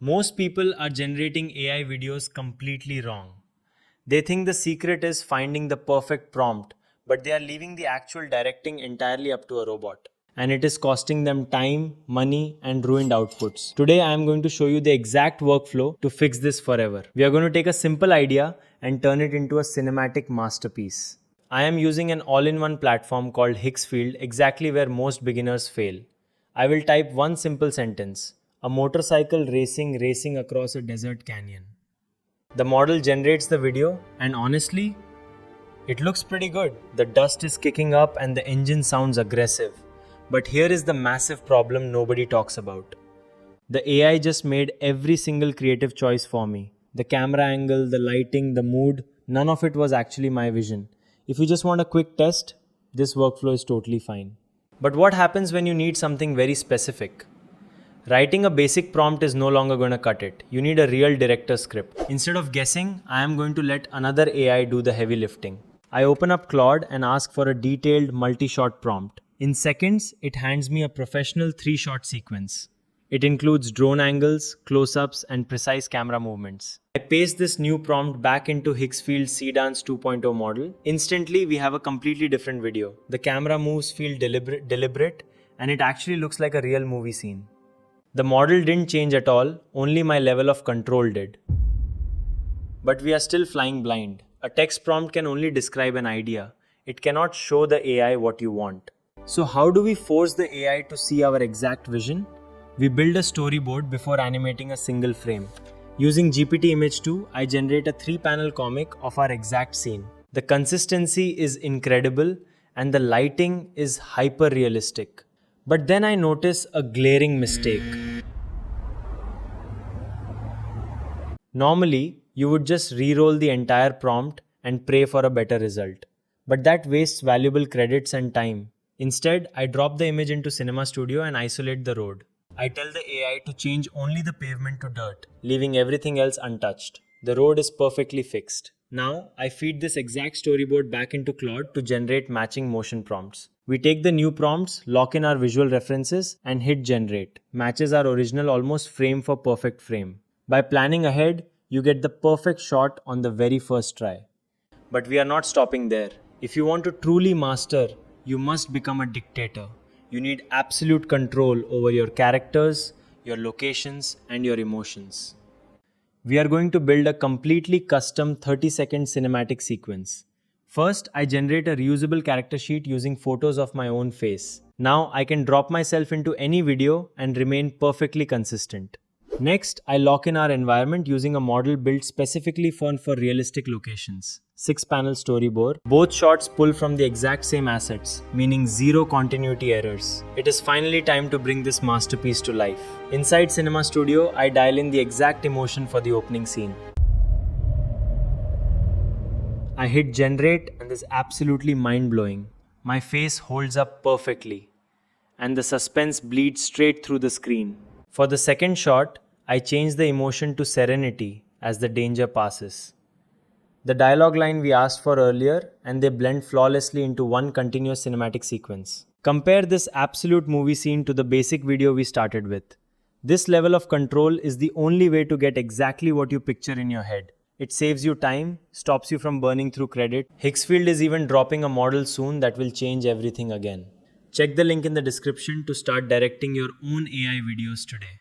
Most people are generating AI videos completely wrong. They think the secret is finding the perfect prompt, but they are leaving the actual directing entirely up to a robot. And it is costing them time, money, and ruined outputs. Today, I am going to show you the exact workflow to fix this forever. We are going to take a simple idea and turn it into a cinematic masterpiece. I am using an all-in-one platform called Hixfield, exactly where most beginners fail. I will type one simple sentence: a motorcycle racing across a desert canyon. The model generates the video, and honestly, it looks pretty good. The dust is kicking up and the engine sounds aggressive. But here is the massive problem nobody talks about. The AI just made every single creative choice for me. The camera angle, the lighting, the mood, none of it was actually my vision. If you just want a quick test, this workflow is totally fine. But what happens when you need something very specific? Writing a basic prompt is no longer going to cut it. You need a real director script. Instead of guessing, I am going to let another AI do the heavy lifting. I open up Claude and ask for a detailed multi-shot prompt. In seconds, it hands me a professional 3-shot sequence. It includes drone angles, close-ups, and precise camera movements. I paste this new prompt back into Hixfield's Seedance 2.0 model. Instantly, we have a completely different video. The camera moves feel deliberate, and it actually looks like a real movie scene. The model didn't change at all, only my level of control did. But we are still flying blind. A text prompt can only describe an idea. It cannot show the AI what you want. So how do we force the AI to see our exact vision? We build a storyboard before animating a single frame. Using GPT Image 2, I generate a 3-panel comic of our exact scene. The consistency is incredible and the lighting is hyper realistic. But then I notice a glaring mistake. Normally, you would just re-roll the entire prompt and pray for a better result. But that wastes valuable credits and time. Instead, I drop the image into Cinema Studio and isolate the road. I tell the AI to change only the pavement to dirt, leaving everything else untouched. The road is perfectly fixed. Now, I feed this exact storyboard back into Claude to generate matching motion prompts. We take the new prompts, lock in our visual references, and hit generate. Matches our original almost frame for perfect frame. By planning ahead, you get the perfect shot on the very first try. But we are not stopping there. If you want to truly master, you must become a dictator. You need absolute control over your characters, your locations, and your emotions. We are going to build a completely custom 30-second cinematic sequence. First, I generate a reusable character sheet using photos of my own face. Now, I can drop myself into any video and remain perfectly consistent. Next, I lock in our environment using a model built specifically for realistic locations. 6-panel storyboard. Both shots pull from the exact same assets, meaning zero continuity errors. It is finally time to bring this masterpiece to life. Inside Cinema Studio, I dial in the exact emotion for the opening scene. I hit generate and this is absolutely mind-blowing. My face holds up perfectly and the suspense bleeds straight through the screen. For the second shot, I change the emotion to serenity as the danger passes. The dialogue line we asked for earlier and they blend flawlessly into one continuous cinematic sequence. Compare this absolute movie scene to the basic video we started with. This level of control is the only way to get exactly what you picture in your head. It saves you time, stops you from burning through credit. Hixfield is even dropping a model soon that will change everything again. Check the link in the description to start directing your own AI videos today.